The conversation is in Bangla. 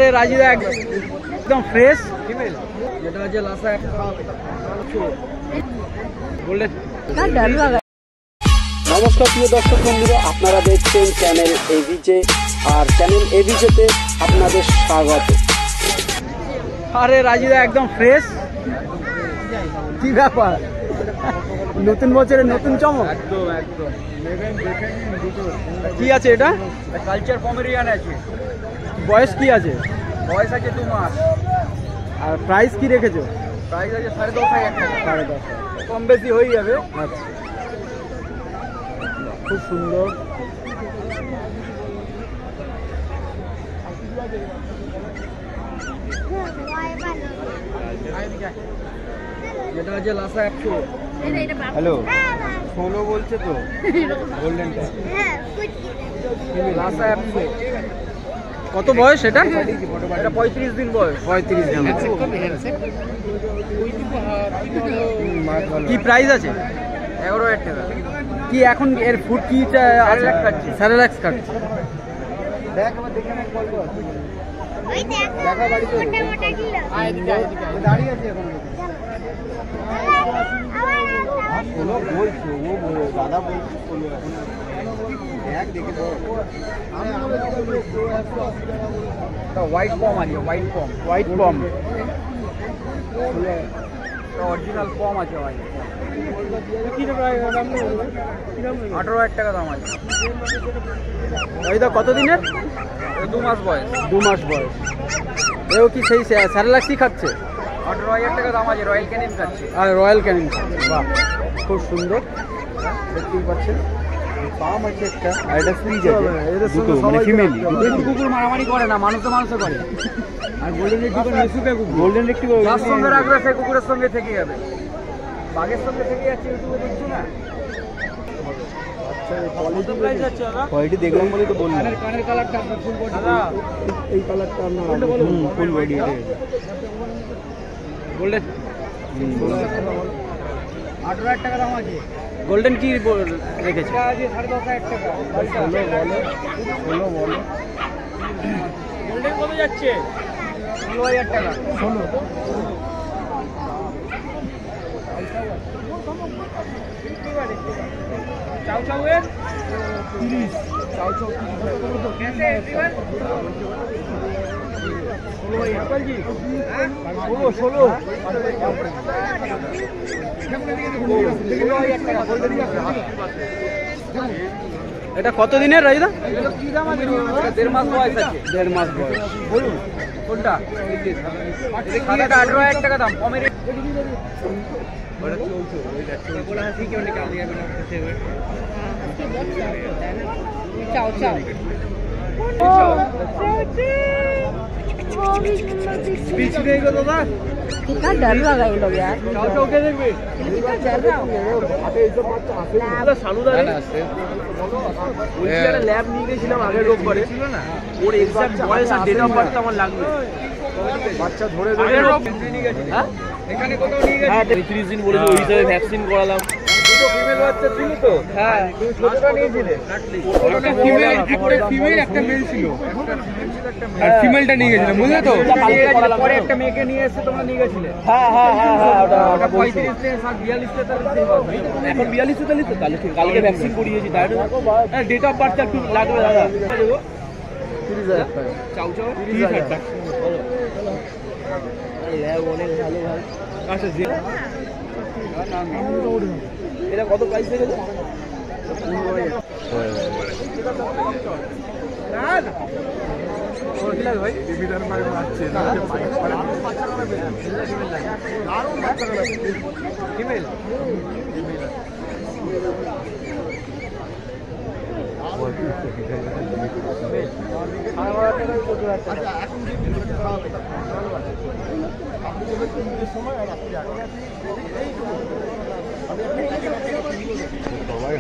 আরে রাজিদা একদম ফ্রেশ ফিমেল, যেটা হচ্ছে লাসা গোল্ডেন। নমস্কার প্রিয় দর্শক বন্ধুরা, আপনারা দেখছেন চ্যানেল এভিজে, আর চ্যানেল এভিজেতে আপনাদের স্বাগত। আরে রাজিদা একদম ফ্রেশ, কি ব্যাপার, নতুন বছরের নতুন চমক। একদম একদম। কি আছে এটা? কালচার পমেরিয়ান আছে। বয়স কি আছে? বয়স আছে 2 মাস। আর প্রাইস কি রেখেছো? প্রাইস আছে 10,500 টাকা। 10,500, কম বেশি হয়ে যাবে। আচ্ছা, খুব সুন্দর। যেটা হচ্ছে লাসা 100। হ্যালো, 16 বলছে তো গোল্ডেনটা। লাসা 100। কত বয়স এটা? এটা 35 দিন বয়স। 35 দিন। কি প্রাইস আছে? 11,000 টাকা। কি এখন এর ফুড কি স্যারেলাক্স খাচ্ছে? দেখ আবার দেখে না, কল কর। ওই দেখ দেখা বাড়িতে মোটা মোটা কিলো দাঁড়িয়ে আছে এখন। কোনো বলছো, ও দাদা বলছে বলো এখন দেখ দেখে বল। হোয়াইট পম আছে, হোয়াইট পম। হোয়াইট পম অরিজিনাল পম আছে ভাই। 18,000 টাকা দাম আছে। এইটা কত দিনের? 2 মাস বয়স। 2 মাস বয়স। এও কি সেই স্যারেলাক্সই খাচ্ছে? 18,000 টাকা দাম আছে। রয়্যাল ক্যানিন খাচ্ছে। আর রয়্যাল ক্যানিন খাচ্ছে। বাহ, খুব সুন্দর, দেখতেই পাচ্ছেন। পাম আছে একটা, আর এটা ফ্রিজ আছে। দুটো মানে ফিমেলি। কুকুর মারামারি করে না, মানুষ তো মানুষও করে। আর গোল্ডেন রেট্রিভার মিশুকে কুকুর। গোল্ডেন রেট্রিভার যার সঙ্গে রাখবে সেই কুকুরের সঙ্গে থেকে যাবে। বাঘের সঙ্গে থেকে যাচ্ছে, ইউটিউবে দেখছি না। আচ্ছা, কোয়ালিটি প্রাইস আছে দাদা? কোয়ালিটি দেখলাম বলে তো বললাম। কানের কালারটা আপনার ফুল বডি দাদা, এই কালারটা আপনার ফুল বডি এটা গোল্ডেন। 18,000 টাকা দাম আছে। গোল্ডেন কি রেখেছে? এটা আছে 10,500 টাকা। বলো গোল্ডেন কত যাচ্ছে? 16,000 টাকা। 16। চাও চাও এর 30। চাও চাও 30 कैसे एवरीवन? 16 जी। 16 এটা কত দিনের রাইদা? কি দাম আছে? 1.5 মাস বয়স আছে। 1.5 মাস বয়স। বলুন কোনটা? এটা 18,000 টাকা দাম। কমের ওটা চলছে, ওইটা চলছে। বলা আছে কি অনেক আগে যাবে না করতে হবে। চাও চাও बीच में गो दादा, कितना डर लगा ये लोग यार। चाओ चाओ के देखबे, कितना डर रहा हो। আরে এই সব বাচ্চা আছে না, সানুদারে আছে। ওই একটা ল্যাব নিয়ে গেছিলাম আগে রোববারে ছিল না, ওর এক্সাক্ট বয়স আর ডেট অফ বার্থ আমার লাগবে। বাচ্চা ধরে ধরে নিয়ে গেছি। হ্যাঁ এখানে কোথাও নিয়ে গেছি। হ্যাঁ 30 দিন বলেছে, ওই হিসাবে ভ্যাকসিন করালাম। দুটো ফিমেল বাচ্চা ছিল তো। হ্যাঁ তুমি ছোটটা নিয়েছিলে। একটা ফিমেল একটা মেল ছিল। আর ফিমেলটা নিয়ে গেছিলাম, বুঝলে তো? পরে একটা মেয়েকে নিয়ে এসে তোমরা নিয়ে গেছিলে। হ্যাঁ হ্যাঁ হ্যাঁ, ওটা 35 তে 42 তে 43 এখন 42 44 তো। তাহলে ঠিক, কালকে ভ্যাকসিন করিয়েছি তাই না? হ্যাঁ ডেট অফ বার্থ একটু লাগবে দাদা। 30,000 টাকা। চাও চাও 30,000 টাকা। বলো ল্যাব অনেক ভালো ভাই। আচ্ছা যে এটা কত প্রাইস রেখেছে? 15,000। ভাই বিবিধার ভাই মারছে না, ফিমেল সবাই